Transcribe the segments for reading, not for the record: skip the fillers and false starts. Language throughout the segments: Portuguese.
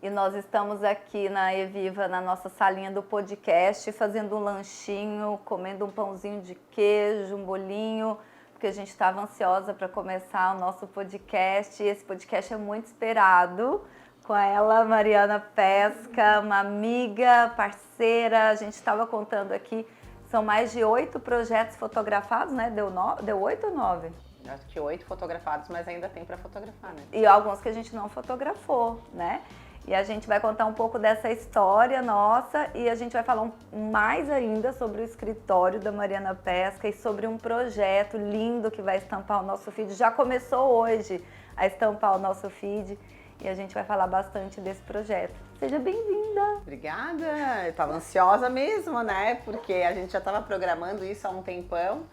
E nós estamos aqui na Eviva, na nossa salinha do podcast, fazendo um lanchinho, comendo um pãozinho de queijo, um bolinho, porque a gente estava ansiosa para começar o nosso podcast. E esse podcast é muito esperado, com ela, Mariana Pesca, uma amiga, parceira. A gente estava contando aqui, são mais de 8 projetos fotografados, né? Deu 8 ou 9? Acho que 8 fotografados, mas ainda tem para fotografar, né? E alguns que a gente não fotografou, né? E a gente vai contar um pouco dessa história nossa e a gente vai falar mais ainda sobre o escritório da Mariana Pesca e sobre um projeto lindo que vai estampar o nosso feed. Já começou hoje a estampar o nosso feed e a gente vai falar bastante desse projeto. Seja bem-vinda! Obrigada! Eu estava ansiosa mesmo, né? Porque a gente já estava programando isso há um tempão.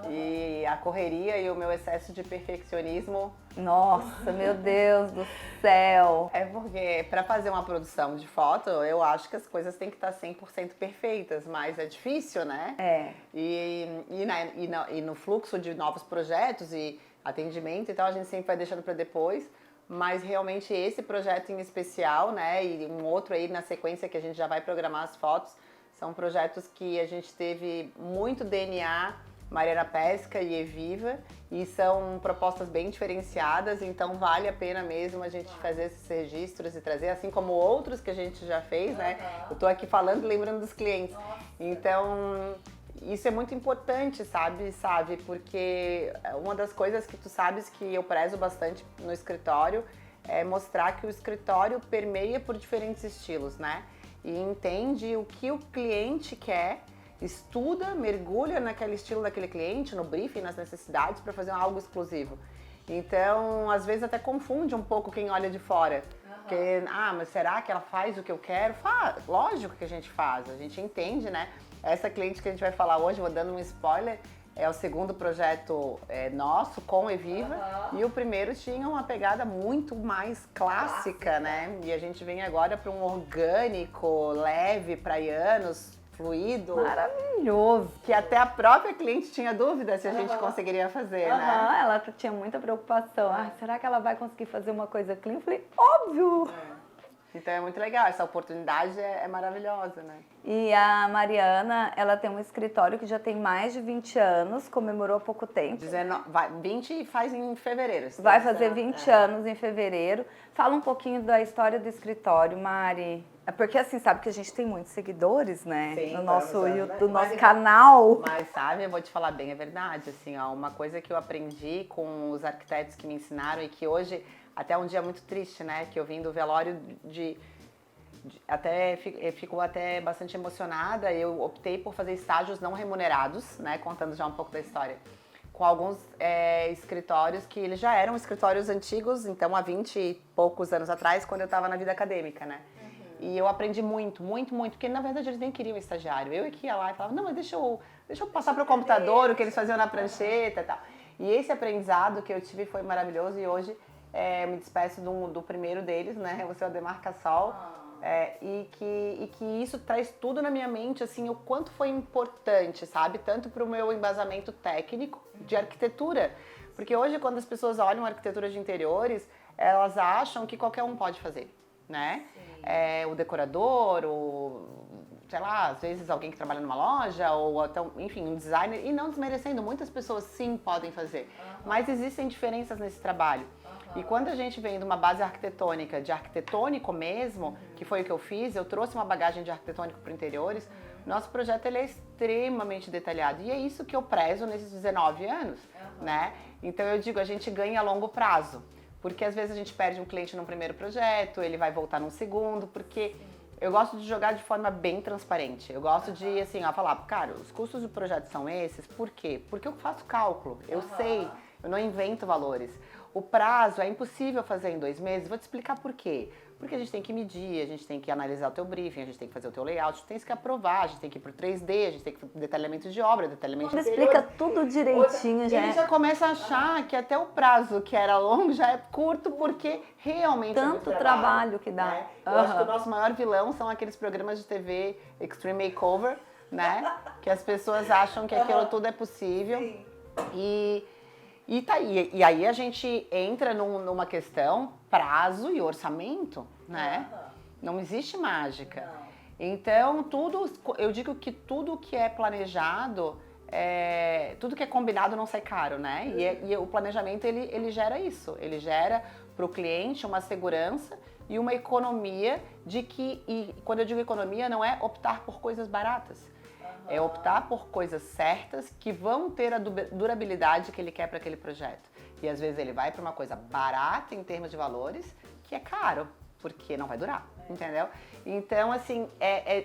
E a correria e o meu excesso de perfeccionismo. Nossa, meu Deus do céu! É porque para fazer uma produção de foto, eu acho que as coisas têm que estar 100% perfeitas, mas é difícil, né? É. E no fluxo de novos projetos e atendimento e tal, a gente sempre vai deixando para depois. Mas realmente esse projeto em especial, né? E um outro aí na sequência que a gente já vai programar as fotos, são projetos que a gente teve muito DNA Mariana Pesca e Eviva, e são propostas bem diferenciadas, então vale a pena mesmo a gente fazer esses registros e trazer, assim como outros que a gente já fez, né? Eu tô aqui falando e lembrando dos clientes. Então, isso é muito importante, sabe? Porque uma das coisas que tu sabes que eu prezo bastante no escritório é mostrar que o escritório permeia por diferentes estilos, né? E entende o que o cliente quer, estuda, mergulha naquele estilo daquele cliente, no briefing, nas necessidades para fazer algo exclusivo. Então, às vezes até confunde um pouco quem olha de fora. Porque, mas será que ela faz o que eu quero? Lógico que a gente faz, a gente entende, né? Essa cliente que a gente vai falar hoje, vou dando um spoiler, é o segundo projeto nosso com Eviva, e o primeiro tinha uma pegada muito mais clássica, né? E a gente vem agora para um orgânico, leve, praianos, fluido. Maravilhoso! Que até a própria cliente tinha dúvida se a gente conseguiria fazer, né? Ela tinha muita preocupação. Será que ela vai conseguir fazer uma coisa clean? Eu falei, óbvio! Então é muito legal, essa oportunidade é maravilhosa, né? E a Mariana, ela tem um escritório que já tem mais de 20 anos, comemorou há pouco tempo. 20 faz em fevereiro. Vai fazer 20 anos em fevereiro. Fala um pouquinho da história do escritório, Mari. É porque assim, sabe que a gente tem muitos seguidores, né? Sim, no nosso YouTube, nosso canal. Mas sabe, eu vou te falar bem, é verdade. Assim, ó, uma coisa que eu aprendi com os arquitetos que me ensinaram e que hoje, até um dia muito triste, né? Que eu vim do velório fico até bastante emocionada. Eu optei por fazer estágios não remunerados, né? Contando já um pouco da história. Com alguns escritórios que eles já eram escritórios antigos, então há 20 e poucos anos atrás, quando eu estava na vida acadêmica, né? E eu aprendi muito, porque na verdade eles nem queriam estagiário. Eu que ia lá e falava, não, mas deixa eu passar para o computador o que eles faziam na prancheta e tal. E esse aprendizado que eu tive foi maravilhoso e hoje me despeço do primeiro deles, né? O seu Ademar Cassol. E que isso traz tudo na minha mente, assim, o quanto foi importante, sabe? Tanto para o meu embasamento técnico de arquitetura. Porque hoje, quando as pessoas olham arquitetura de interiores, elas acham que qualquer um pode fazer, né? O decorador, sei lá, às vezes alguém que trabalha numa loja, ou até, enfim, um designer. E não desmerecendo, muitas pessoas sim podem fazer. Mas existem diferenças nesse trabalho. E quando a gente vem de uma base arquitetônica, de arquitetônico mesmo, que foi o que eu fiz, eu trouxe uma bagagem de arquitetônico para interiores, nosso projeto ele é extremamente detalhado. E é isso que eu prezo nesses 19 anos, né? Então eu digo, a gente ganha a longo prazo. Porque às vezes a gente perde um cliente num primeiro projeto, ele vai voltar num segundo, porque eu gosto de jogar de forma bem transparente. Eu gosto de, assim, falar, cara, os custos do projeto são esses, por quê? Porque eu faço cálculo, eu sei, eu não invento valores. O prazo é impossível fazer em 2 meses, vou te explicar por quê. Porque a gente tem que medir, a gente tem que analisar o teu briefing, a gente tem que fazer o teu layout, a gente tem que aprovar, a gente tem que ir pro 3D, a gente tem que fazer detalhamento de obra, detalhamento de interior. Explica tudo direitinho, já. Ele já começa a achar que até o prazo que era longo já é curto, porque realmente tanto trabalho que dá. Né? Eu acho que o nosso maior vilão são aqueles programas de TV Extreme Makeover, né? Que as pessoas acham que aquilo tudo é possível. E aí a gente entra numa questão prazo e orçamento, né? Não existe mágica. Não. Então, eu digo que tudo que é planejado, tudo que é combinado não sai caro, né? E o planejamento, ele gera isso. Ele gera para o cliente uma segurança e uma economia e quando eu digo economia, não é optar por coisas baratas. É optar por coisas certas que vão ter a durabilidade que ele quer para aquele projeto. E às vezes ele vai para uma coisa barata em termos de valores, que é caro, porque não vai durar, entendeu? Então, assim,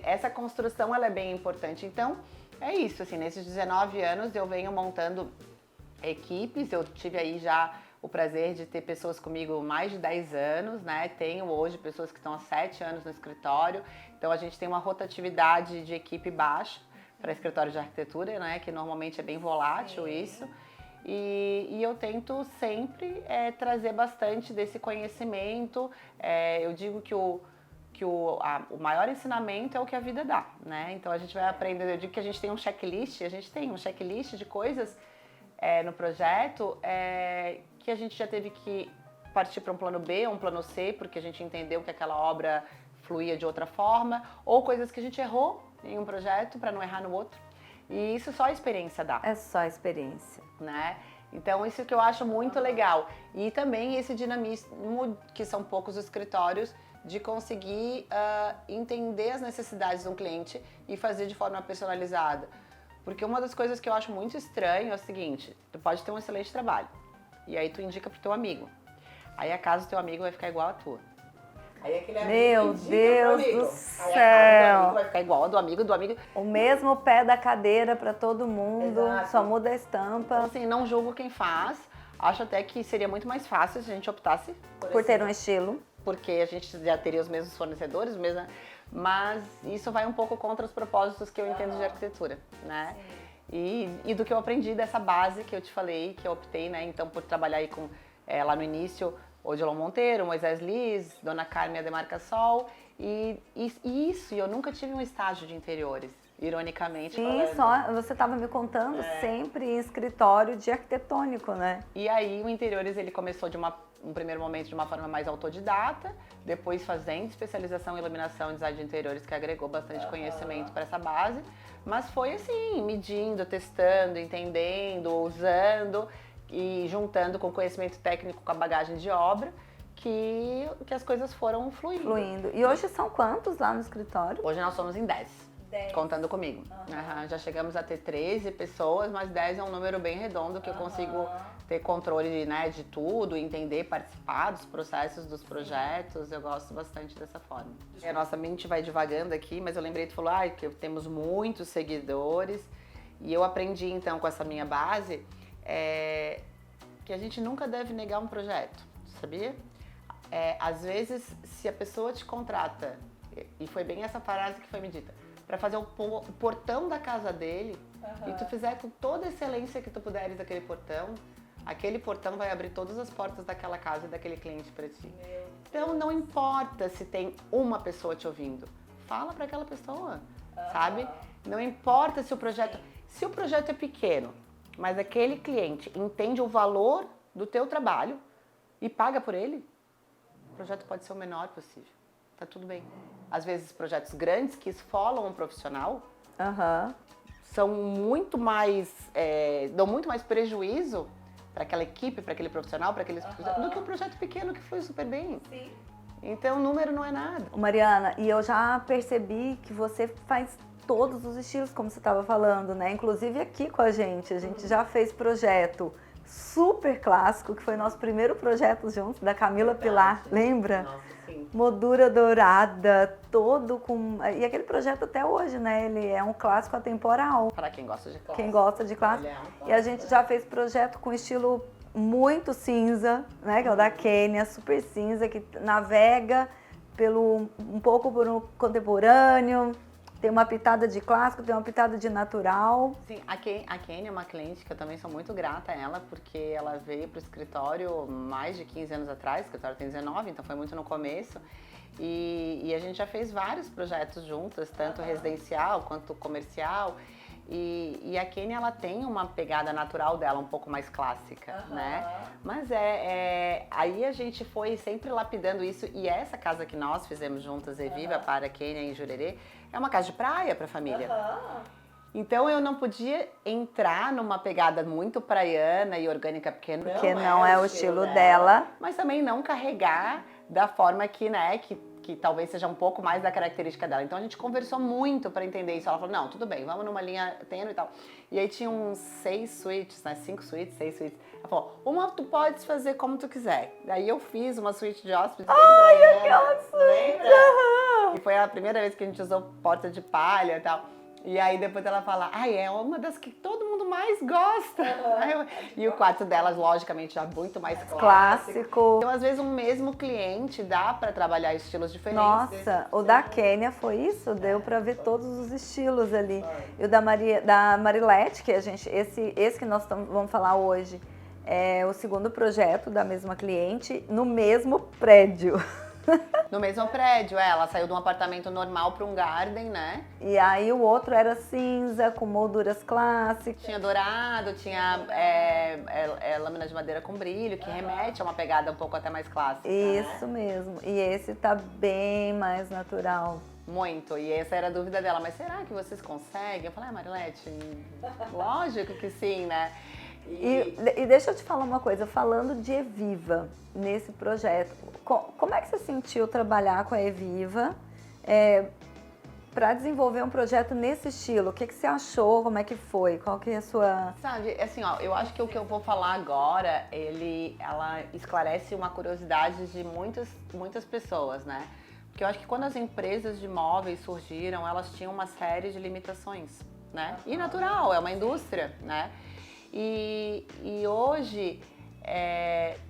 essa construção ela é bem importante. Então, é isso, assim, nesses 19 anos eu venho montando equipes, eu tive aí já o prazer de ter pessoas comigo mais de 10 anos, né? Tenho hoje pessoas que estão há 7 anos no escritório, então a gente tem uma rotatividade de equipe baixa para escritório de arquitetura, né? Que normalmente é bem volátil isso. E eu tento sempre trazer bastante desse conhecimento. Eu digo que o maior ensinamento é o que a vida dá, né? Então a gente vai aprendendo. Eu digo que a gente tem um checklist de coisas no projeto que a gente já teve que partir para um plano B ou um plano C, porque a gente entendeu que aquela obra fluía de outra forma, ou coisas que a gente errou em um projeto para não errar no outro. E isso só a experiência dá. É só a experiência. Né? Então isso que eu acho muito legal. E também esse dinamismo, que são poucos os escritórios, de conseguir entender as necessidades de um cliente e fazer de forma personalizada. Porque uma das coisas que eu acho muito estranho é o seguinte: tu pode ter um excelente trabalho, e aí tu indica pro teu amigo. Aí a casa do teu amigo vai ficar igual a tua. Aí aquele amigo Meu Deus do aí a casa do céu! amigo vai ficar igual a do amigo. O mesmo pé da cadeira para todo mundo, Exato. só muda a estampa. Então, assim, não julgo quem faz. Acho até que seria muito mais fácil se a gente optasse Por ter um estilo. Porque a gente já teria os mesmos fornecedores, mas isso vai um pouco contra os propósitos que eu entendo de arquitetura, né? E do que eu aprendi dessa base que eu te falei, que eu optei, né? Então, por trabalhar aí com, lá no início, Odilon Monteiro, Moisés Liz, Dona Carmen Ademarca Sol, e eu nunca tive um estágio de interiores, ironicamente Sim, falando. só você estava me contando sempre em escritório de arquitetônico, né? E aí o interiores ele começou um primeiro momento de uma forma mais autodidata, depois fazendo especialização em iluminação e design de interiores, que agregou bastante conhecimento para essa base, mas foi assim, medindo, testando, entendendo, usando e juntando com conhecimento técnico com a bagagem de obra, que as coisas foram fluindo. E hoje são quantos lá no escritório? Hoje nós somos em 10. Contando comigo. Já chegamos a ter 13 pessoas, mas 10 é um número bem redondo que eu consigo ter controle, né, de tudo, entender, participar dos processos dos projetos. Eu gosto bastante dessa forma. A nossa mente vai divagando aqui, mas eu lembrei, tu falou que temos muitos seguidores, e eu aprendi então com essa minha base que a gente nunca deve negar um projeto, sabia? Às vezes, se a pessoa te contrata, e foi bem essa frase que foi me dita, para fazer o portão da casa dele, e tu fizer com toda a excelência que tu puderes daquele portão, aquele portão vai abrir todas as portas daquela casa e daquele cliente para ti. Então não importa se tem uma pessoa te ouvindo, fala para aquela pessoa, sabe? Não importa se o projeto é pequeno, mas aquele cliente entende o valor do teu trabalho e paga por ele, o projeto pode ser o menor possível. Tá tudo bem. Às vezes projetos grandes que esfolam um profissional são muito mais, dão muito mais prejuízo para aquela equipe, para aquele profissional, para aqueles do que um projeto pequeno que flui super bem. Sim. Então o número não é nada. Mariana, e eu já percebi que você faz todos os estilos, como você estava falando, né? Inclusive aqui com a gente já fez projeto super clássico, que foi nosso primeiro projeto juntos, da Camila Pilar, lembra? Nossa. Sim. Moldura dourada, todo com... E aquele projeto até hoje, né? Ele é um clássico atemporal. Para quem gosta de clássico. Quem gosta de clássico. E a gente já fez projeto com estilo muito cinza, né? Que é o da Quênia, super cinza, que navega um pouco por um contemporâneo. Tem uma pitada de clássico, tem uma pitada de natural. Sim, a Kênia é uma cliente que eu também sou muito grata a ela, porque ela veio para o escritório mais de 15 anos atrás, o escritório tem 19, então foi muito no começo. E a gente já fez vários projetos juntas, tanto residencial quanto comercial. E a Kênia, ela tem uma pegada natural dela um pouco mais clássica, né? Mas aí a gente foi sempre lapidando isso. E essa casa que nós fizemos juntas, Eviva, para a Kênia em Jurerê, é uma casa de praia para a família. Então eu não podia entrar numa pegada muito praiana e orgânica, porque não é o estilo dela. Mas também não carregar da forma que, né, que talvez seja um pouco mais da característica dela. Então a gente conversou muito para entender isso. Ela falou, não, tudo bem, vamos numa linha tênue e tal. E aí tinha uns 6 suítes, né, 5 suítes, 6 suítes. Ela falou, uma tu podes fazer como tu quiser. Daí eu fiz uma suíte de hóspedes. Ai, aquela suíte! E foi a primeira vez que a gente usou porta de palha e tal. E aí depois ela fala, é uma das que todo mundo mais gosta. E o quarto delas, logicamente, já muito mais clássico. Então, às vezes, um mesmo cliente dá para trabalhar estilos diferentes. Nossa, o da Kênia foi isso, deu para ver todos os estilos ali. E o da Marilete, que esse que nós vamos falar hoje, é o segundo projeto da mesma cliente, no mesmo prédio. No mesmo prédio, ela saiu de um apartamento normal para um garden, né? E aí o outro era cinza, com molduras clássicas. Tinha dourado, tinha lâmina de madeira com brilho, que remete a uma pegada um pouco até mais clássica. Isso mesmo, e esse tá bem mais natural. Muito, e essa era a dúvida dela, mas será que vocês conseguem? Eu falei, Marilete, lógico que sim, né? E deixa eu te falar uma coisa, falando de Eviva nesse projeto, como é que você sentiu trabalhar com a Eviva para desenvolver um projeto nesse estilo? O que você achou? Como é que foi? Qual que é a sua... Sabe, assim, eu acho que o que eu vou falar agora, ela esclarece uma curiosidade de muitas pessoas, né? Porque eu acho que quando as empresas de móveis surgiram, elas tinham uma série de limitações, né? E natural, é uma indústria, né? E hoje,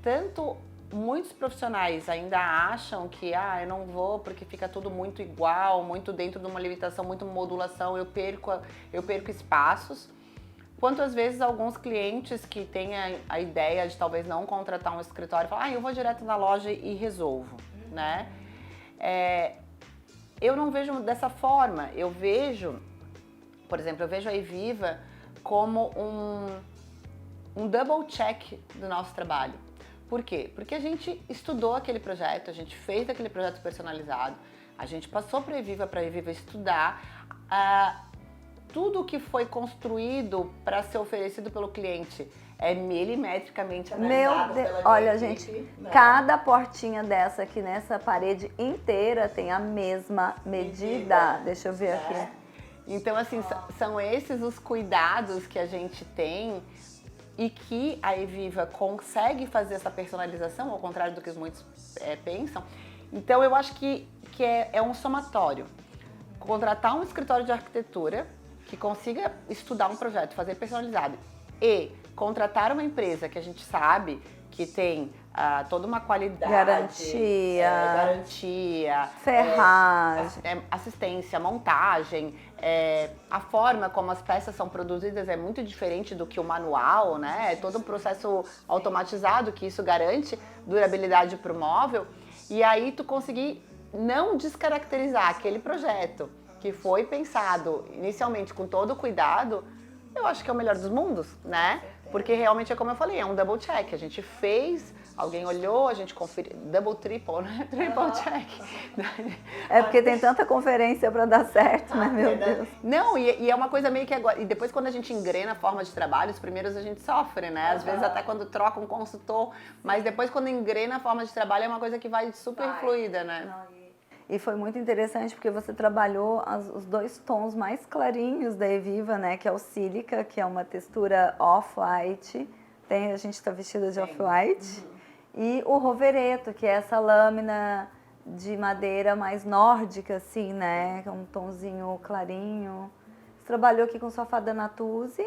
tanto muitos profissionais ainda acham que eu não vou porque fica tudo muito igual, muito dentro de uma limitação, muito modulação, eu perco espaços, quanto às vezes alguns clientes que têm a ideia de talvez não contratar um escritório, falam, eu vou direto na loja e resolvo, né? Eu não vejo dessa forma, eu vejo, por exemplo, a Eviva como um double check do nosso trabalho. Por quê? Porque a gente estudou aquele projeto, a gente fez aquele projeto personalizado, a gente passou para a Eviva estudar tudo que foi construído para ser oferecido pelo cliente. É milimetricamente analisado pela olha, gente, né? Cada portinha dessa aqui nessa parede inteira tem a mesma medida. Deixa eu ver aqui. Então, assim, são esses os cuidados que a gente tem e que a Eviva consegue fazer essa personalização, ao contrário do que muitos pensam. Então, eu acho que é um somatório. Contratar um escritório de arquitetura que consiga estudar um projeto, fazer personalizado e contratar uma empresa que a gente sabe que tem toda uma qualidade, garantia, ferragem, assistência, montagem, a forma como as peças são produzidas é muito diferente do que o manual, né? É todo um processo automatizado que isso garante durabilidade para o móvel. E aí tu conseguir não descaracterizar aquele projeto que foi pensado inicialmente com todo o cuidado, eu acho que é o melhor dos mundos, né? Porque realmente é como eu falei, é um double check. A gente fez, alguém olhou, a gente conferiu, double, triple, né? Triple check. É porque tem tanta conferência para dar certo, né, meu Deus? Não, e é uma coisa meio que agora. E depois quando a gente engrena a forma de trabalho, os primeiros a gente sofre, né? Às vezes até quando troca um consultor, mas depois quando engrena a forma de trabalho é uma coisa que vai super fluida, né? E foi muito interessante porque você trabalhou os dois tons mais clarinhos da Eviva, né? Que é o sílica, que é uma textura off-white. A gente está vestida de off-white. E o rovereto, que é essa lâmina de madeira mais nórdica, assim, né? Que é um tonzinho clarinho. Você trabalhou aqui com o sofá da Natuzzi.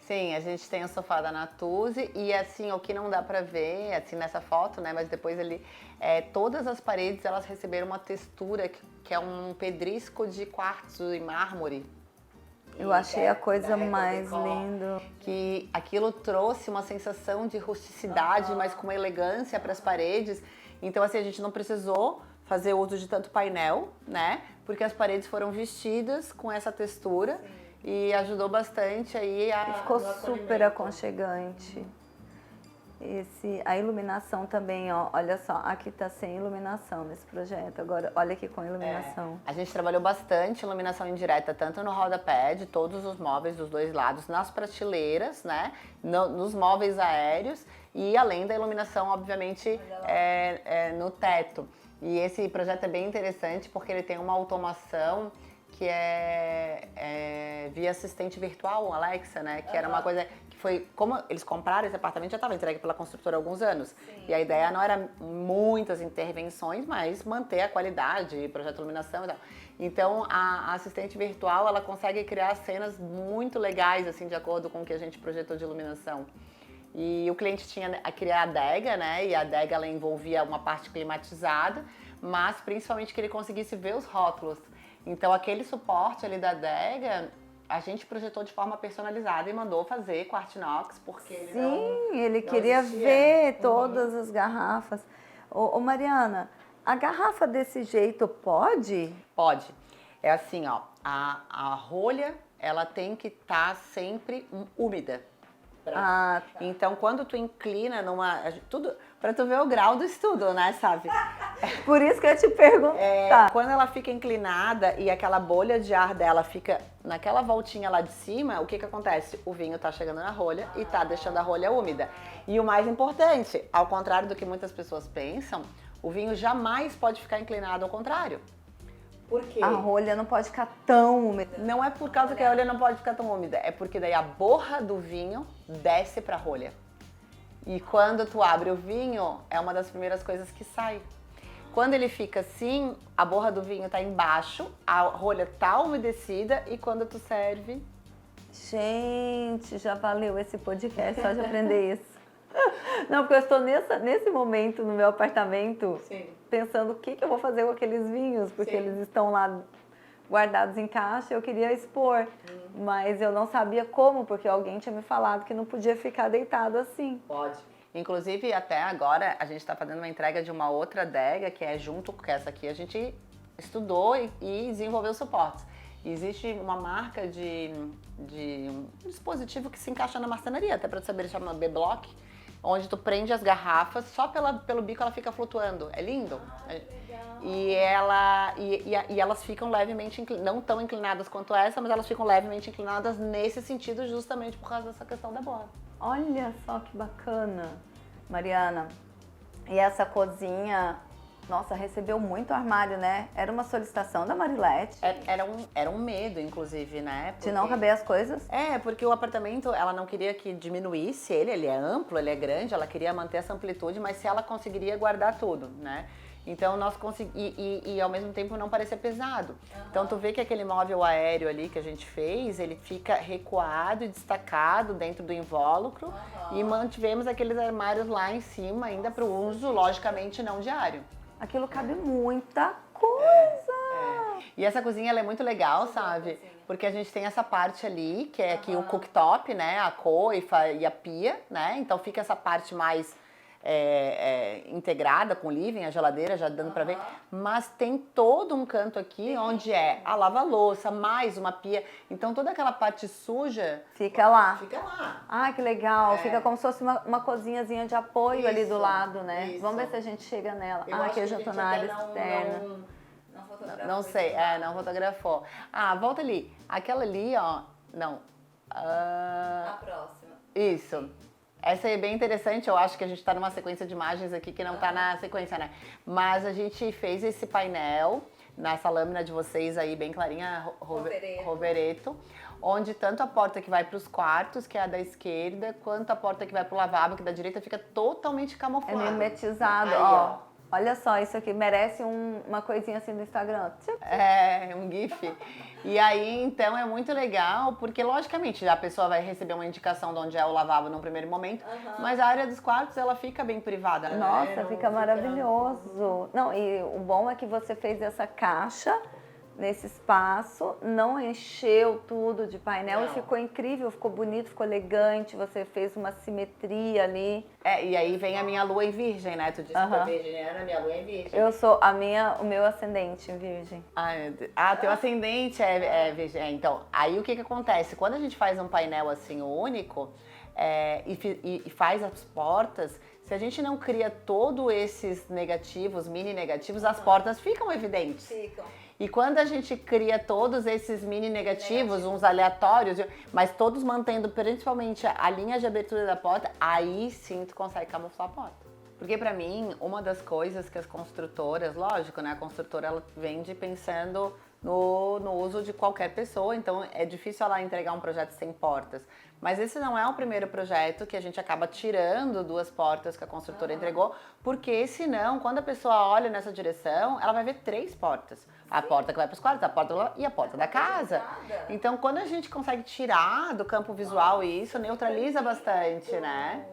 Sim, a gente tem o sofá da Natuzzi e assim, o que não dá pra ver, assim, nessa foto, né, mas depois ali, todas as paredes, elas receberam uma textura que é um pedrisco de quartzo e mármore. Eu achei a coisa mais linda. Que aquilo trouxe uma sensação de rusticidade, mas com uma elegância para as paredes. Então, assim, a gente não precisou fazer uso de tanto painel, né, porque as paredes foram vestidas com essa textura. e ajudou bastante aí E ficou no super acolhimento. aconchegante. A iluminação também, ó, olha só, aqui tá sem iluminação nesse projeto, agora olha aqui com iluminação. A gente trabalhou bastante iluminação indireta, tanto no rodapé de todos os móveis dos dois lados, nas prateleiras, né, nos móveis aéreos e além da iluminação, obviamente, no teto. E esse projeto é bem interessante porque ele tem uma automação que é via assistente virtual, Alexa, né, que era uma coisa... Foi como eles compraram esse apartamento, já estava entregue pela construtora há alguns anos. Sim. E a ideia não era muitas intervenções, mas manter a qualidade, projeto de iluminação e tal. Então, a assistente virtual, ela consegue criar cenas muito legais, assim, de acordo com o que a gente projetou de iluminação. E o cliente tinha a criar a adega, né? E a adega, ela envolvia uma parte climatizada, mas principalmente que ele conseguisse ver os rótulos. Então, aquele suporte ali da adega... A gente projetou de forma personalizada e mandou fazer com a Artinox, porque ele ele queria ver todas as garrafas. Ô, Mariana, a garrafa desse jeito pode? Pode. É assim, ó, a rolha, ela tem que estar sempre úmida. Tá. Então, quando tu inclina tudo pra tu ver o grau do estudo, né, sabe? Por isso que eu te pergunto. Quando ela fica inclinada e aquela bolha de ar dela fica naquela voltinha lá de cima, o que acontece? O vinho tá chegando na rolha e tá deixando a rolha úmida. E o mais importante, ao contrário do que muitas pessoas pensam, o vinho jamais pode ficar inclinado ao contrário. Por quê? A rolha não pode ficar tão úmida. Não é por causa que a rolha não pode ficar tão úmida, é porque daí a borra do vinho desce pra rolha. E quando tu abre o vinho, é uma das primeiras coisas que sai. Quando ele fica assim, a borra do vinho tá embaixo, a rolha tá umedecida e quando tu serve... Gente, já valeu esse podcast só de aprender isso. Não, porque eu estou nesse momento no meu apartamento, sim, pensando o que eu vou fazer com aqueles vinhos, porque sim, eles estão lá guardados em caixa, eu queria expor, mas eu não sabia como, porque alguém tinha me falado que não podia ficar deitado assim. Pode. Inclusive, até agora, a gente está fazendo uma entrega de uma outra adega, que é junto com essa aqui, a gente estudou e desenvolveu suportes. Existe uma marca de um dispositivo que se encaixa na marcenaria, até para saber, ele chama B-Block, onde tu prende as garrafas, só pelo bico ela fica flutuando. É lindo. E elas ficam levemente, não tão inclinadas quanto essa, mas elas ficam levemente inclinadas nesse sentido justamente por causa dessa questão da borda. Olha só que bacana, Mariana. E essa cozinha, nossa, recebeu muito armário, né? Era uma solicitação da Marilete. Era um medo, inclusive, né? De não caber as coisas? Porque o apartamento, ela não queria que diminuísse ele é amplo, ele é grande, ela queria manter essa amplitude, mas se ela conseguiria guardar tudo, né? Então nós conseguimos, e ao mesmo tempo não parecia pesado. Então tu vê que aquele móvel aéreo ali que a gente fez, ele fica recuado e destacado dentro do invólucro e mantivemos aqueles armários lá em cima ainda para o uso, logicamente, não diário. Aquilo cabe muita coisa! E essa cozinha, ela é muito legal, sabe? Porque a gente tem essa parte ali, que é aqui o cooktop, né? A coifa e a pia, né? Então fica essa parte mais integrada com o living, a geladeira, já dando pra ver. Mas tem todo um canto aqui onde é a lava-louça, mais uma pia. Então toda aquela parte suja... Fica lá. Fica lá. Ah, que legal. Fica como se fosse uma cozinhazinha de apoio ali do lado, né? Isso. Vamos ver se a gente chega nela. Aqui a jantou na área externa. Não sei, não fotografou. volta ali. Aquela ali, ó, não. A próxima. Isso. Essa aí é bem interessante, eu acho que a gente tá numa sequência de imagens aqui que não tá na sequência, né? Mas a gente fez esse painel nessa lâmina de vocês aí, bem clarinha, Rovereto, onde tanto a porta que vai para os quartos, que é a da esquerda, quanto a porta que vai pro lavabo, que da direita, fica totalmente camuflado. É mimetizado, ó. Olha só, isso aqui merece uma coisinha assim do Instagram. Um GIF. E aí, então, é muito legal, porque, logicamente, a pessoa vai receber uma indicação de onde é o lavabo num primeiro momento, mas a área dos quartos, ela fica bem privada. Nossa, fica maravilhoso. Não, e o bom é que você fez essa caixa nesse espaço, não encheu tudo de painel Não. e ficou incrível, ficou bonito, ficou elegante, você fez uma simetria ali. E aí vem a minha lua em virgem, né? Tu disse que é virginiana, minha lua é em virgem. Eu sou o meu ascendente em virgem. Ai, meu Deus. Ah, teu ascendente é virgem. Então, aí o que acontece? Quando a gente faz um painel assim único e faz as portas, se a gente não cria todos esses negativos, mini negativos, as portas ficam evidentes. Ficam. E quando a gente cria todos esses mini negativos, uns aleatórios, mas todos mantendo principalmente a linha de abertura da porta, aí sim tu consegue camuflar a porta. Porque pra mim, uma das coisas que as construtoras, lógico, né? A construtora ela vende pensando no uso de qualquer pessoa, então é difícil ela entregar um projeto sem portas. Mas esse não é o primeiro projeto que a gente acaba tirando 2 portas que a construtora entregou, porque senão, quando a pessoa olha nessa direção, ela vai ver 3 portas. A porta que vai para os quartos, a porta e a porta da casa. Então, quando a gente consegue tirar do campo visual isso, neutraliza bastante, né?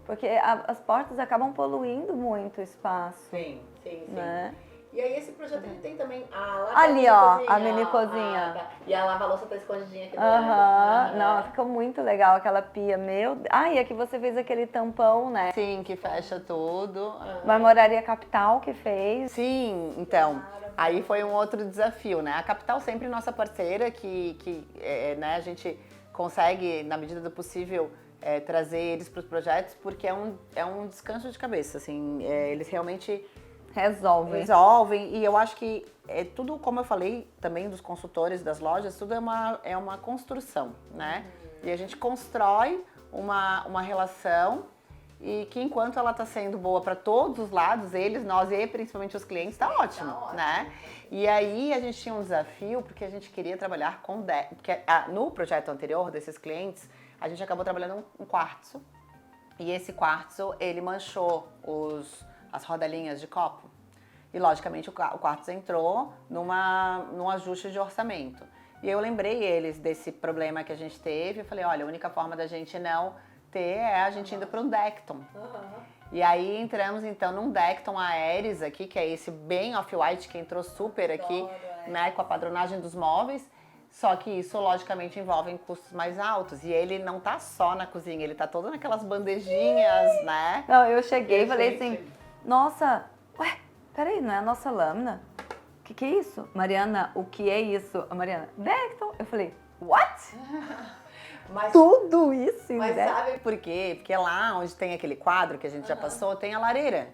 Porque as portas acabam poluindo muito o espaço. Sim. Né? E aí esse projeto ele tem também a Ali, ó, a mini cozinha. E a lava-louça tá escondidinha aqui Aham, não, ficou muito legal aquela pia, meu. Ah, e aqui você fez aquele tampão, né? Sim, que fecha tudo. Marmoraria Capital que fez. Sim, então, aí foi um outro desafio, né? A Capital sempre nossa parceira, né, a gente consegue, na medida do possível, trazer eles para os projetos, porque é um descanso de cabeça, assim, eles realmente resolvem, e eu acho que é tudo, como eu falei também dos consultores, das lojas, tudo é uma construção, né? E a gente constrói uma relação e que enquanto ela está sendo boa para todos os lados, eles, nós e principalmente os clientes, tá ótimo, né? E aí a gente tinha um desafio porque a gente queria trabalhar com porque no projeto anterior desses clientes, a gente acabou trabalhando um quartzo e esse quartzo, ele manchou as rodelinhas de copo. E logicamente o quartzo entrou num ajuste de orçamento. E eu lembrei eles desse problema que a gente teve, eu falei, olha, a única forma da gente não ter é a gente indo para um Decton. E aí entramos então num Decton Aeris aqui, que é esse bem off-white que entrou super aqui, né, com a padronagem dos móveis. Só que isso logicamente envolve custos mais altos. E ele não tá só na cozinha, ele tá todo naquelas bandejinhas, né? Não, eu cheguei e falei assim, nossa, ué, peraí, não é a nossa lâmina? Que é isso? Mariana, o que é isso? A Mariana, Decton. Eu falei, what? Mas, tudo isso? Mas sabe por quê? Porque lá onde tem aquele quadro que a gente já passou, tem a lareira.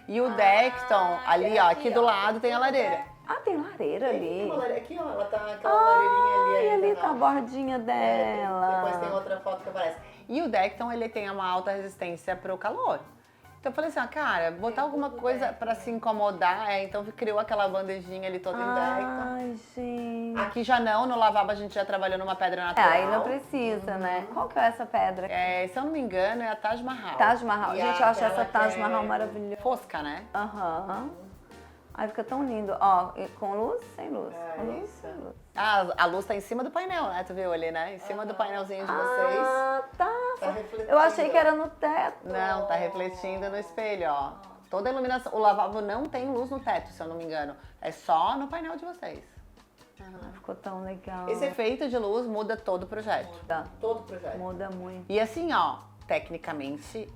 E o Decton, ali, ó, aqui do lado tem a lareira. Ah, tem lareira ali. Tem uma lareira aqui, ó, ela tá aquela lareirinha ali. E ali tá a bordinha dela. Depois tem outra foto que aparece. E o Decton, ele tem uma alta resistência pro calor. Então eu falei assim, cara, botar alguma coisa pra se incomodar, então criou aquela bandejinha ali toda em Decton. Ai, gente. Aqui já não, no lavabo a gente já trabalhou numa pedra natural. Aí não precisa, né? Qual que é essa pedra aqui? Se eu não me engano, é a Taj Mahal. Taj Mahal. Gente, eu acho essa Taj Mahal maravilhosa. Fosca, né? Aham. Ai, fica tão lindo. Ó, com luz, sem luz. Com luz, sem luz. A luz tá em cima do painel, né? Tu viu ali, né? Em cima do painelzinho de vocês. Ah, tá. Refletindo. Eu achei que era no teto. Não, tá refletindo no espelho, ó. Toda a iluminação. O lavabo não tem luz no teto, se eu não me engano. É só no painel de vocês. Ficou tão legal. Esse efeito de luz muda todo o projeto. Muda. Todo o projeto. Muda muito. E assim, ó, tecnicamente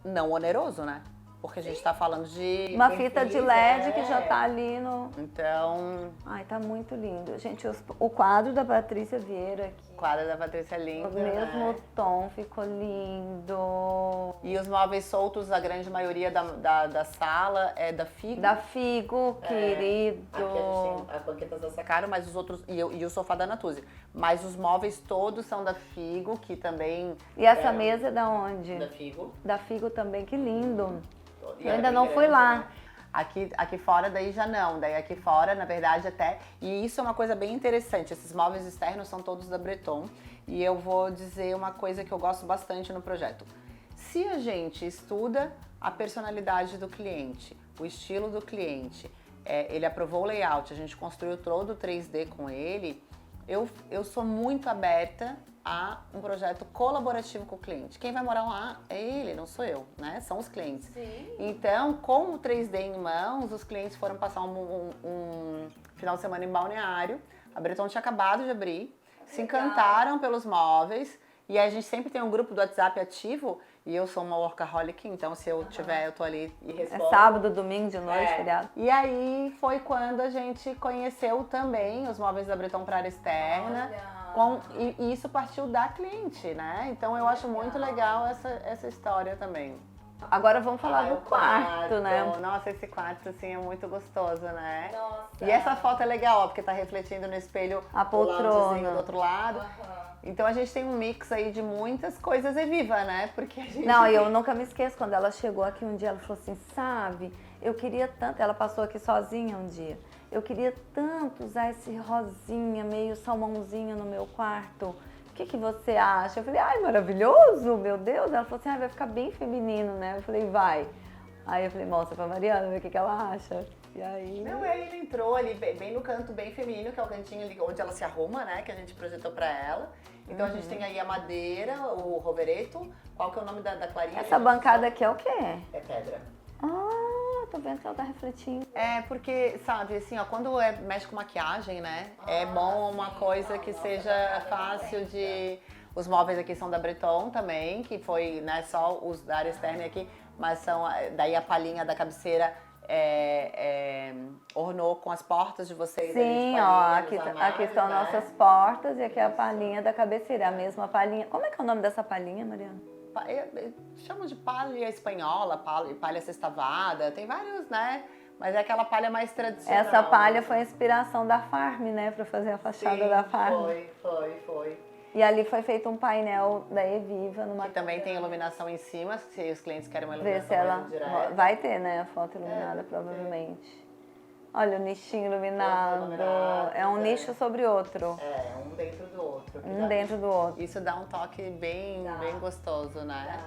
não oneroso, né? Porque a gente tá falando de... Uma fita de LED que já tá ali no... Então... Ai, tá muito lindo. Gente, o quadro da Patrícia Vieira aqui. O quadro da Patrícia é lindo, O mesmo né? tom, ficou lindo. E os móveis soltos, a grande maioria da sala é da Figo. Da Figo, querido. Aqui a gente tem as banquetas da Sacaro, mas os outros... E o sofá da Natuzzi. Mas os móveis todos são da Figo, que também... E essa mesa é da onde? Da Figo. Da Figo também, que lindo. E Eu é ainda bem não fui grande, lá. né? Aqui fora daí já não, daí aqui fora, na verdade, até... E isso é uma coisa bem interessante, esses móveis externos são todos da Breton. E eu vou dizer uma coisa que eu gosto bastante no projeto. Se a gente estuda a personalidade do cliente, o estilo do cliente, ele aprovou o layout, a gente construiu todo o 3D com ele, eu sou muito aberta a um projeto colaborativo com o cliente. Quem vai morar lá é ele, não sou eu, né? São os clientes. Sim. Então, com o 3D em mãos, os clientes foram passar final de semana em Balneário. A Breton tinha acabado de abrir, se encantaram pelos móveis. E aí a gente sempre tem um grupo do WhatsApp ativo. E eu sou uma workaholic, então se eu tiver, eu tô ali e respondo. É sábado, domingo, de noite, feriado. E aí foi quando a gente conheceu também os móveis da Breton para área externa. E isso partiu da cliente, né? Então eu acho muito legal essa história também. Agora vamos falar do quarto, né? Nossa, esse quarto assim é muito gostoso, né? Nossa. E essa foto é legal, ó, porque tá refletindo no espelho a poltrona do outro lado. Então a gente tem um mix aí de muitas coisas e viva, né? Porque a gente... Não, eu nunca me esqueço, quando ela chegou aqui um dia, ela falou assim, sabe, eu queria tanto, ela passou aqui sozinha um dia, eu queria tanto usar esse rosinha, meio salmãozinho no meu quarto. O que você acha? Eu falei, ai, maravilhoso, meu Deus. Ela falou assim, vai ficar bem feminino, né? Eu falei, vai. Aí eu falei, mostra pra Mariana, ver o que ela acha. E aí... Não, aí ele entrou ali bem no canto bem feminino, que é o cantinho ali onde ela se arruma, né? Que a gente projetou pra ela. Então a gente tem aí a madeira, o rovereto. Qual que é o nome da clarinha? Essa bancada aqui é o quê? É pedra. Ah, tô vendo que ela tá refletindo. É, porque, sabe, assim, ó, quando mexe com maquiagem, né? É bom uma coisa que seja fácil de... Os móveis aqui são da Breton também, que foi, né, só os da área externa aqui, mas são, daí a palhinha da cabeceira ornou com as portas de vocês. Sim, ó, aqui estão nossas portas e aqui é a palhinha da cabeceira, a mesma palhinha. Como é que é o nome dessa palhinha, Mariana? Chamam de palha espanhola, palha sextavada, tem vários, né? Mas é aquela palha mais tradicional. Essa palha foi a inspiração da Farm, né? Pra fazer a fachada da Farm. Foi. E ali foi feito um painel da Eviva. Que também tem iluminação em cima, se os clientes querem uma Ver iluminação se ela mais direta. vai ter, né? A foto iluminada, provavelmente. Olha o nichinho iluminado. É um nicho sobre outro. É, um dentro do outro. Um dentro do outro. Isso dá um toque bem gostoso, né?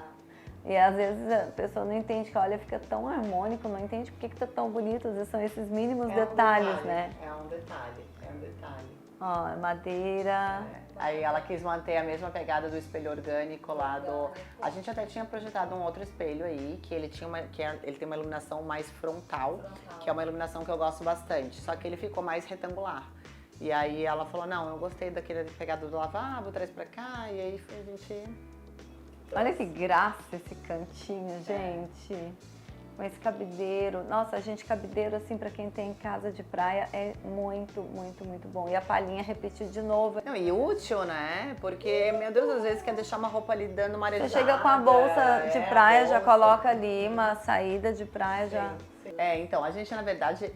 E às vezes a pessoa não entende que, olha, fica tão harmônico, não entende por que tá tão bonito. Às vezes são esses mínimos detalhes, né? É um detalhe. Ó, madeira. Aí ela quis manter a mesma pegada do espelho orgânico lá do... A gente até tinha projetado um outro espelho aí, que ele tinha ele tem uma iluminação mais frontal, que é uma iluminação que eu gosto bastante, só que ele ficou mais retangular. E aí ela falou, não, eu gostei daquele pegada do lavabo, traz pra cá, e aí a gente... Olha que graça esse cantinho, gente. Com esse cabideiro. Nossa, gente, cabideiro, assim, pra quem tem casa de praia, é muito, muito, muito bom. E a palhinha repetir de novo. Não, e útil, né? Porque, meu Deus, às vezes quer deixar uma roupa ali dando uma arejada. Você chega com a bolsa de praia, já coloca ali uma saída de praia, já... Então, a gente, na verdade,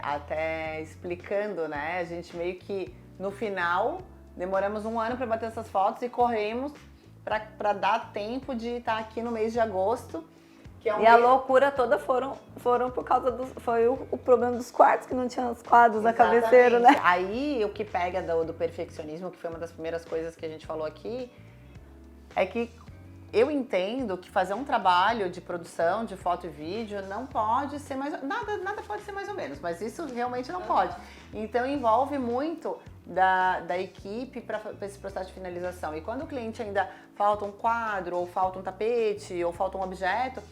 até explicando, né? A gente meio que, no final, demoramos 1 ano pra bater essas fotos e corremos pra dar tempo de estar aqui no mês de agosto. A loucura toda foram por causa foi o problema dos quartos, que não tinha os quadros na cabeceira, né? Aí o que pega do perfeccionismo, que foi uma das primeiras coisas que a gente falou aqui, é que eu entendo que fazer um trabalho de produção de foto e vídeo não pode ser nada pode ser mais ou menos, mas isso realmente não pode. Então envolve muito da equipe para esse processo de finalização. E quando o cliente ainda falta um quadro, ou falta um tapete, ou falta um objeto,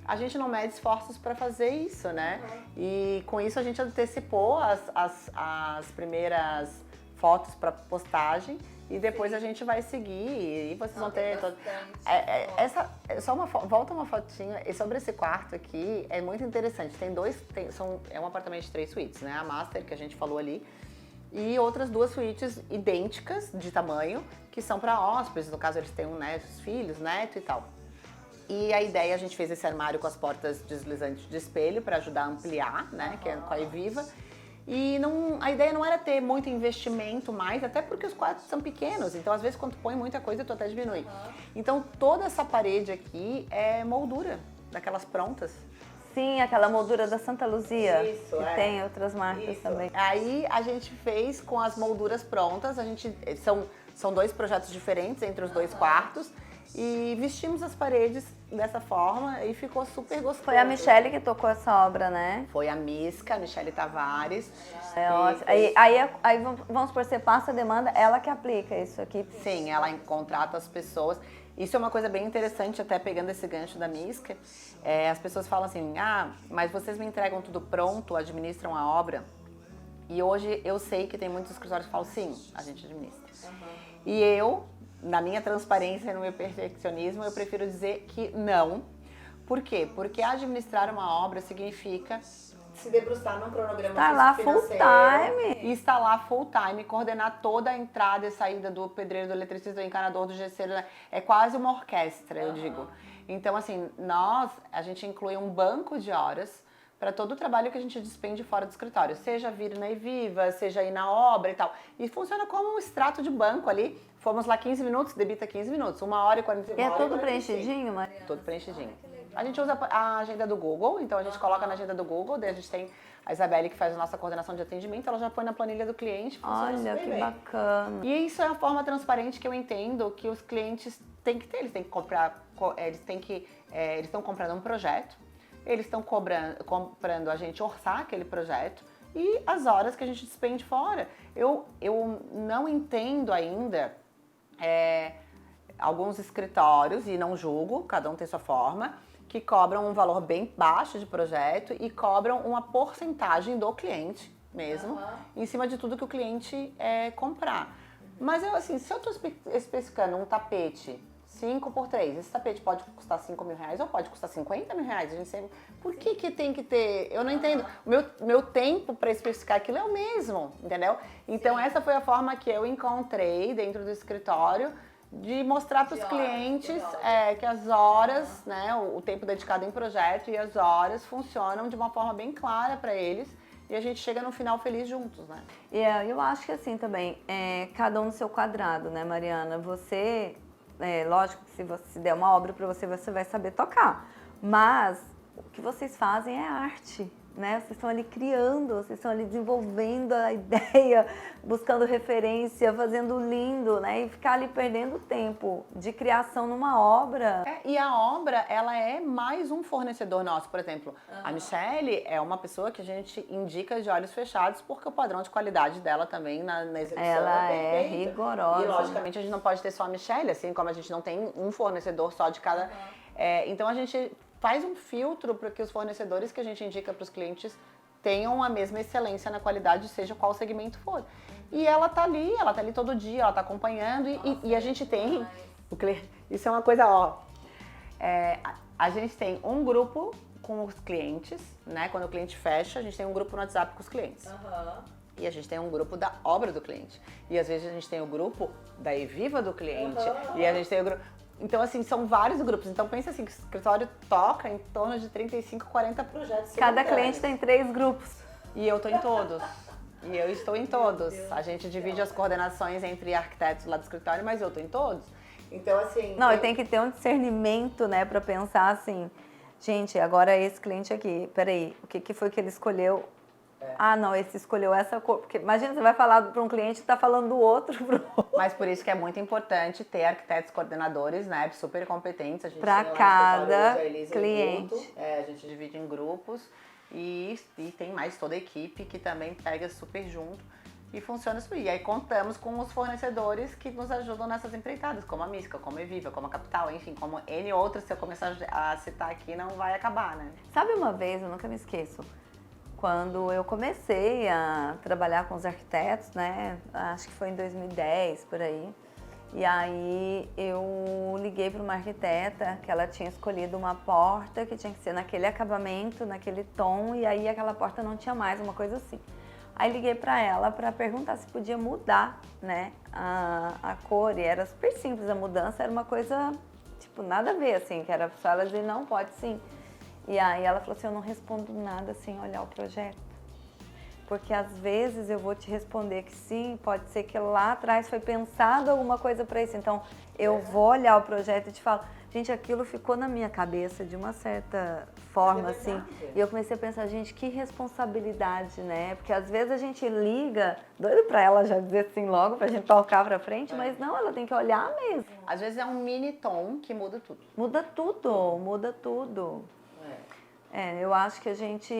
a gente não mede esforços para fazer isso, né? E com isso a gente antecipou as primeiras fotos para postagem e depois a gente vai seguir e vocês vão ter... Volta uma fotinha. E sobre esse quarto aqui, é muito interessante. É um apartamento de 3 suítes, né? A Master, que a gente falou ali, e outras 2 suítes idênticas de tamanho, que são para hóspedes, no caso eles têm os filhos, neto e tal. E a ideia, a gente fez esse armário com as portas deslizantes de espelho para ajudar a ampliar, né, que é com a Eviva. E a ideia não era ter muito investimento mais, até porque os quartos são pequenos, então às vezes quando tu põe muita coisa, tu até diminui. Então toda essa parede aqui é moldura, daquelas prontas. Sim, aquela moldura da Santa Luzia, Isso, que tem outras marcas também. Aí a gente fez com as molduras prontas, são 2 projetos diferentes entre os 2 quartos, e vestimos as paredes dessa forma e ficou super gostoso. Foi a Michele que tocou essa obra, né? Foi a Misca, a Michele Tavares. É ótimo. Aí vamos por você passa a demanda, ela que aplica isso aqui. Sim, ela contrata as pessoas. Isso é uma coisa bem interessante, até pegando esse gancho da Misca. As pessoas falam assim, mas vocês me entregam tudo pronto, administram a obra? E hoje eu sei que tem muitos escritórios que falam, sim, a gente administra. E eu, na minha transparência e no meu perfeccionismo, eu prefiro dizer que não. Por quê? Porque administrar uma obra significa se debruçar num cronograma Tá lá full time. E estar lá full time, coordenar toda a entrada e saída do pedreiro, do eletricista, do encanador, do gesseiro. É quase uma orquestra, eu digo. Então, assim, a gente inclui um banco de horas para todo o trabalho que a gente despende fora do escritório. Seja vir na Eviva, seja ir na obra e tal. E funciona como um extrato de banco ali. Fomos lá 15 minutos, debita 15 minutos. 1h45. E é todo preenchidinho, Mariana? Todo preenchidinho. A gente usa a agenda do Google, então a gente coloca na agenda do Google, daí a gente tem a Isabelle que faz a nossa coordenação de atendimento, ela já põe na planilha do cliente. Olha, que bacana. E isso é a forma transparente que eu entendo que os clientes têm que ter. Eles têm que comprar, eles estão comprando um projeto, eles estão comprando a gente orçar aquele projeto e as horas que a gente despende fora. Eu não entendo ainda alguns escritórios, e não julgo, cada um tem sua forma, que cobram um valor bem baixo de projeto e cobram uma porcentagem do cliente mesmo, em cima de tudo que o cliente comprar. Mas eu, assim, se eu estou especificando um tapete 5x3, esse tapete pode custar R$5.000 ou pode custar R$50.000? A gente sempre... Por que tem que ter? Eu não entendo. Meu tempo para especificar aquilo é o mesmo, entendeu? Então essa foi a forma que eu encontrei dentro do escritório de mostrar para os clientes que as horas, né, o tempo dedicado em projeto e as horas funcionam de uma forma bem clara para eles e a gente chega no final feliz juntos, né? E eu acho que assim também, cada um no seu quadrado, né, Mariana? Você, lógico que se você der uma obra para você, você vai saber tocar, mas o que vocês fazem é arte. Né? Vocês estão ali criando, vocês estão ali desenvolvendo a ideia, buscando referência, fazendo lindo, né? E ficar ali perdendo tempo de criação numa obra. E a obra, ela é mais um fornecedor nosso, por exemplo. A Michelle é uma pessoa que a gente indica de olhos fechados porque o padrão de qualidade dela também na execução ela é rigorosa. E logicamente a gente não pode ter só a Michelle, assim como a gente não tem um fornecedor só de cada... então a gente faz um filtro para que os fornecedores que a gente indica para os clientes tenham a mesma excelência na qualidade, seja qual segmento for. E ela tá ali todo dia, ela tá acompanhando e a gente tem... Isso é uma coisa, a gente tem um grupo com os clientes, né? Quando o cliente fecha, a gente tem um grupo no WhatsApp com os clientes. E a gente tem um grupo da obra do cliente. E às vezes a gente tem o grupo da Eviva do cliente. E a gente tem o grupo... Então, assim, são vários grupos. Então, pensa assim, que o escritório toca em torno de 35, 40 projetos. Cada cliente tem 3 grupos. E eu tô em todos. E eu estou em todos. A gente divide as coordenações entre arquitetos lá do escritório, mas eu tô em todos. Então, assim... Não, e tem que ter um discernimento, né, pra pensar assim, gente, agora esse cliente aqui, peraí, o que foi que ele escolheu? Ah, não, esse escolheu essa cor. Porque imagina, você vai falar para um cliente e tá falando do outro pro outro. Mas por isso que é muito importante ter arquitetos coordenadores, né, super competentes. A gente para cada cliente. A gente divide em grupos e tem mais toda a equipe que também pega super junto e funciona isso. E aí contamos com os fornecedores que nos ajudam nessas empreitadas, como a Misca, como a Eviva, como a Capital, enfim, como N outras. Se eu começar a citar aqui, não vai acabar, né? Sabe uma vez, eu nunca me esqueço, quando eu comecei a trabalhar com os arquitetos, né, acho que foi em 2010, por aí, e aí eu liguei para uma arquiteta que ela tinha escolhido uma porta que tinha que ser naquele acabamento, naquele tom, e aí aquela porta não tinha mais, uma coisa assim. Aí liguei para ela para perguntar se podia mudar, né, a cor, e era super simples a mudança, era uma coisa, tipo, nada a ver, assim, que era só ela dizer, não, pode sim. E aí ela falou assim, eu não respondo nada sem olhar o projeto. Porque às vezes eu vou te responder que sim, pode ser que lá atrás foi pensado alguma coisa para isso. Então eu vou olhar o projeto e te falo, gente, aquilo ficou na minha cabeça de uma certa forma, assim. E eu comecei a pensar, gente, que responsabilidade, né? Porque às vezes a gente liga, doido pra ela já dizer assim logo, pra gente tocar pra frente, mas não, ela tem que olhar mesmo. Às vezes é um mini tom que muda tudo. Muda tudo, muda tudo. Eu acho que a gente,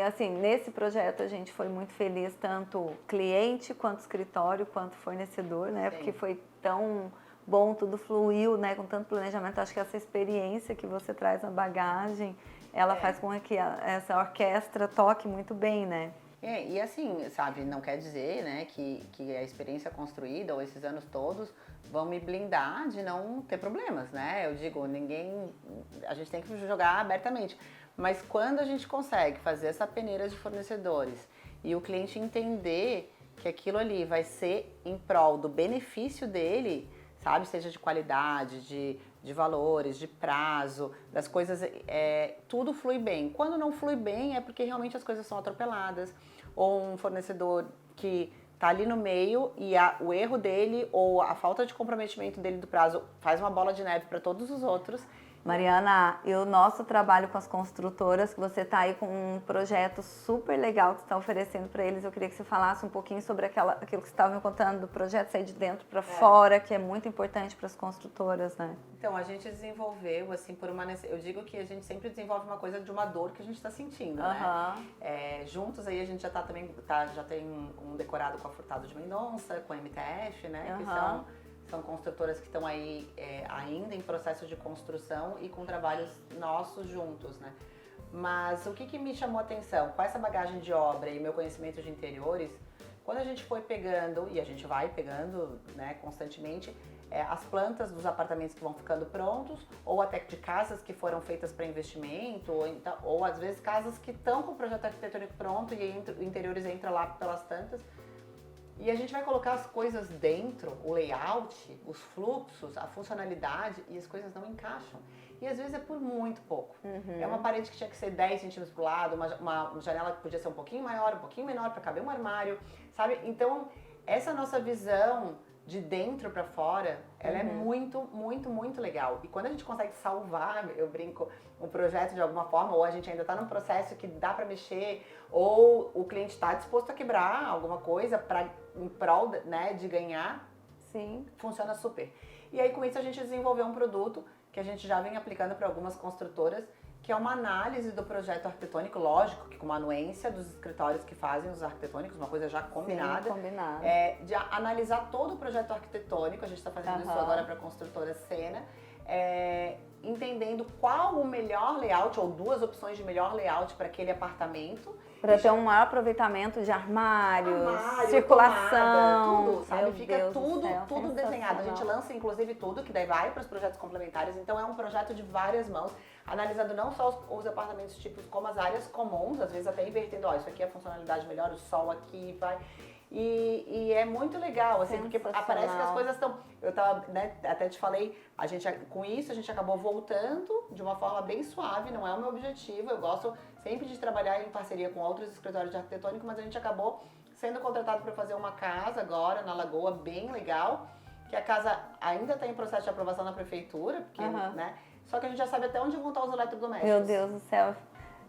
assim, nesse projeto a gente foi muito feliz, tanto cliente, quanto escritório, quanto fornecedor, né? Sim. Porque foi tão bom, tudo fluiu, né? Com tanto planejamento, acho que essa experiência que você traz na bagagem, ela faz com que essa orquestra toque muito bem, né? E assim, sabe, não quer dizer, né, que a experiência construída ou esses anos todos vão me blindar de não ter problemas, né? Eu digo, a gente tem que jogar abertamente. Mas quando a gente consegue fazer essa peneira de fornecedores e o cliente entender que aquilo ali vai ser em prol do benefício dele, sabe, seja de qualidade, de valores, de prazo, das coisas, tudo flui bem. Quando não flui bem é porque realmente as coisas são atropeladas, ou um fornecedor que está ali no meio e o erro dele ou a falta de comprometimento dele do prazo faz uma bola de neve para todos os outros. Mariana, e o nosso trabalho com as construtoras, que você está aí com um projeto super legal que você está oferecendo para eles, eu queria que você falasse um pouquinho sobre aquilo que você estava me contando do projeto Sair de Dentro para Fora, que é muito importante para as construtoras, né? Então, a gente desenvolveu, assim, eu digo que a gente sempre desenvolve uma coisa de uma dor que a gente está sentindo, né? Juntos aí a gente já já tem um decorado com a Furtado de Mendonça, com a MTF, né? Que são construtoras que estão aí ainda em processo de construção e com trabalhos nossos juntos, né? Mas o que me chamou a atenção? Com essa bagagem de obra e meu conhecimento de interiores, quando a gente foi pegando, e a gente vai pegando, né, constantemente, as plantas dos apartamentos que vão ficando prontos, ou até de casas que foram feitas para investimento, ou às vezes casas que estão com o projeto arquitetônico pronto e o interiores entra lá pelas tantas. E a gente vai colocar as coisas dentro, o layout, os fluxos, a funcionalidade, e as coisas não encaixam. E às vezes é por muito pouco. É uma parede que tinha que ser 10 centímetros pro lado, uma janela que podia ser um pouquinho maior, um pouquinho menor para caber um armário, sabe? Então, essa nossa visão de dentro para fora, ela é muito, muito, muito legal. E quando a gente consegue salvar, eu brinco, um projeto de alguma forma, ou a gente ainda está num processo que dá para mexer, ou o cliente está disposto a quebrar alguma coisa em prol, né, de ganhar, sim, funciona super. E aí com isso a gente desenvolveu um produto que a gente já vem aplicando para algumas construtoras, que é uma análise do projeto arquitetônico, lógico, que com uma anuência dos escritórios que fazem os arquitetônicos, uma coisa já combinada. Sim, combinado. De analisar todo o projeto arquitetônico, a gente está fazendo isso agora para a construtora Sena, entendendo qual o melhor layout, ou duas opções de melhor layout para aquele apartamento. Para ter um maior aproveitamento de armário, circulação, tomada, tudo, sabe? Meu Fica Deus do céu, tudo desenhado. A gente lança inclusive tudo, que daí vai para os projetos complementares. Então é um projeto de várias mãos, analisando não só os apartamentos tipos, como as áreas comuns, às vezes até invertendo, isso aqui é a funcionalidade melhor, o sol aqui, vai. E é muito legal, assim, porque parece que as coisas estão... Eu tava, né, até te falei, com isso a gente acabou voltando de uma forma bem suave, não é o meu objetivo, eu gosto sempre de trabalhar em parceria com outros escritórios de arquitetônico, mas a gente acabou sendo contratado para fazer uma casa agora na Lagoa, bem legal, que a casa ainda está em processo de aprovação na prefeitura, porque, né, só que a gente já sabe até onde vão estar os eletrodomésticos. Meu Deus do céu.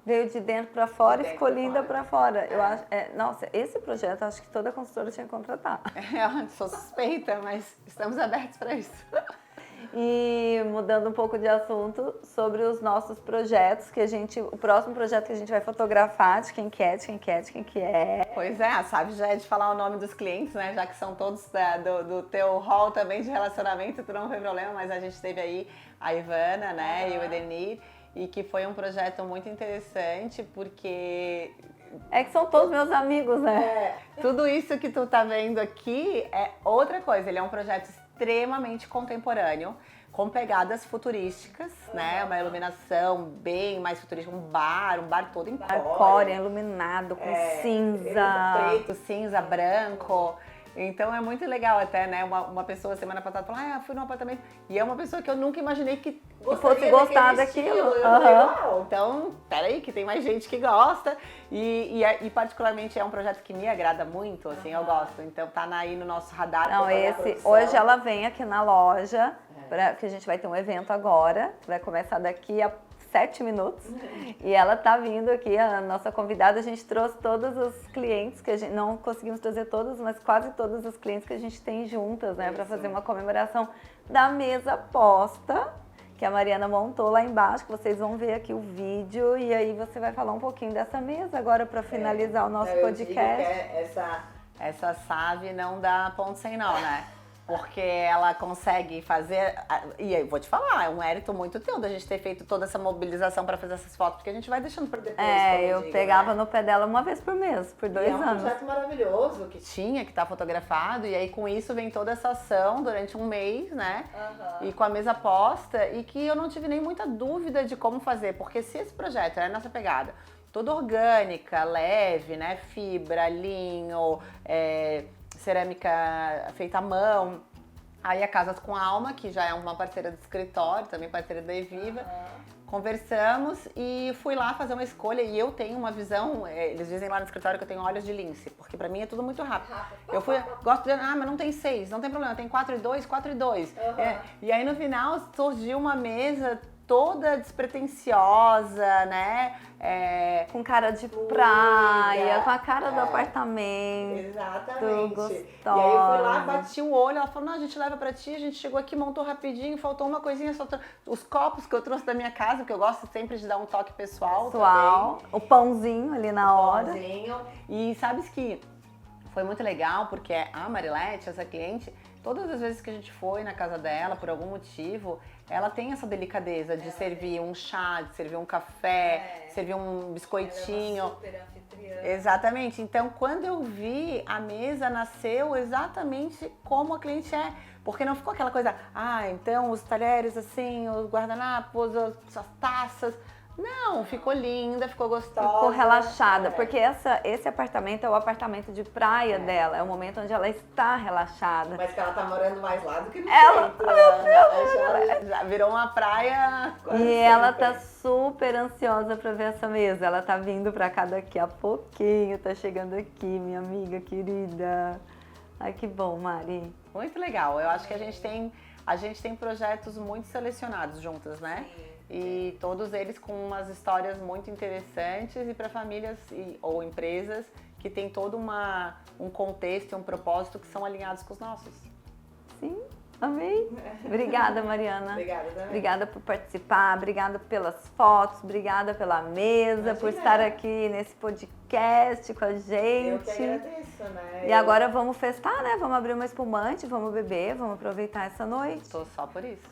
Veio de dentro para fora e ficou linda para fora. Eu acho, nossa, esse projeto acho que toda consultora tinha que contratar. Eu sou suspeita, mas estamos abertos para isso. E mudando um pouco de assunto, sobre os nossos projetos, o próximo projeto que a gente vai fotografar, de quem que é. Pois é, a Sabe já é de falar o nome dos clientes, né? Já que são todos do teu hall também de relacionamento, tu não tem problema, mas a gente teve aí a Ivana, né, e o Edenir. E que foi um projeto muito interessante, porque... É que são todos meus amigos, né? Tudo isso que tu tá vendo aqui é outra coisa. Ele é um projeto extremamente contemporâneo, com pegadas futurísticas, né? Uma iluminação bem mais futurística, um bar todo em core, iluminado, com cinza. Preto, cinza, branco... Então é muito legal até, né? Uma pessoa semana passada falou, eu fui num apartamento. E é uma pessoa que eu nunca imaginei que fosse gostar daquilo. Então, peraí, que tem mais gente que gosta. E particularmente é um projeto que me agrada muito, assim, eu gosto. Então tá aí no nosso radar. Não, hoje ela vem aqui na loja, porque a gente vai ter um evento agora, que vai começar daqui a 7 minutos. E ela tá vindo aqui, a nossa convidada. A gente trouxe todos os clientes, que a gente não conseguimos trazer todos, mas quase todos os clientes que a gente tem juntas, né, para fazer uma comemoração da mesa posta, que a Mariana montou lá embaixo, que vocês vão ver aqui o vídeo. E aí você vai falar um pouquinho dessa mesa agora para finalizar o nosso podcast. Essa Save não dá ponto sem nó, né? Porque ela consegue fazer. E eu vou te falar, é um mérito muito teu da gente ter feito toda essa mobilização pra fazer essas fotos, porque a gente vai deixando pra depois. Eu pegava no pé dela uma vez por mês, por 2 anos. É um projeto maravilhoso que tinha, que tá fotografado, e aí com isso vem toda essa ação durante um mês, né? E com a mesa posta, e que eu não tive nem muita dúvida de como fazer, porque se esse projeto é nessa pegada, toda orgânica, leve, né? Fibra, linho, cerâmica feita à mão. Aí a Casas com Alma, que já é uma parceira do escritório, também parceira da Eviva, conversamos e fui lá fazer uma escolha. E eu tenho uma visão, eles dizem lá no escritório que eu tenho olhos de lince, porque pra mim é tudo muito rápido. Eu gosto de, mas não tem 6, não tem problema, tem 4 e 2, 4 e 2. E aí no final surgiu uma mesa toda despretensiosa, né? Com cara de praia, com a cara do apartamento. Exatamente. Gostosa. E aí eu fui lá, bati o olho, ela falou, não, a gente leva pra ti, a gente chegou aqui, montou rapidinho, faltou uma coisinha, só os copos que eu trouxe da minha casa, que eu gosto sempre de dar um toque pessoal também. O pãozinho ali na hora. Pãozinho. E sabes que foi muito legal, porque a Marilete, essa cliente, todas as vezes que a gente foi na casa dela, por algum motivo, ela tem essa delicadeza de servir um chá, de servir um café, servir um biscoitinho. Ela é uma super anfitriã. Exatamente. Então, quando eu vi, a mesa nasceu exatamente como a cliente é. Porque não ficou aquela coisa, então os talheres assim, os guardanapos, as taças. Não, ficou linda, ficou gostosa. Ficou relaxada, porque esse apartamento é o apartamento de praia dela, é o momento onde ela está relaxada. Mas que ela tá morando mais lá do que no Ela- centro. Já virou uma praia quase E ela sempre. tá super ansiosa pra ver essa mesa. Ela tá vindo pra cá daqui a pouquinho, tá chegando aqui, minha amiga querida. Ai, que bom, Mari. Muito legal. Eu acho que a gente tem projetos muito selecionados juntas, né? E todos eles com umas histórias muito interessantes e para famílias ou empresas que tem todo um contexto e um propósito que são alinhados com os nossos. Sim, amei. Obrigada, Mariana. Obrigada também. Obrigada por participar, obrigada pelas fotos, obrigada pela mesa, por estar aqui nesse podcast com a gente. Eu que agradeço, né? E agora vamos festar, né? Vamos abrir uma espumante, vamos beber, vamos aproveitar essa noite. Tô só por isso.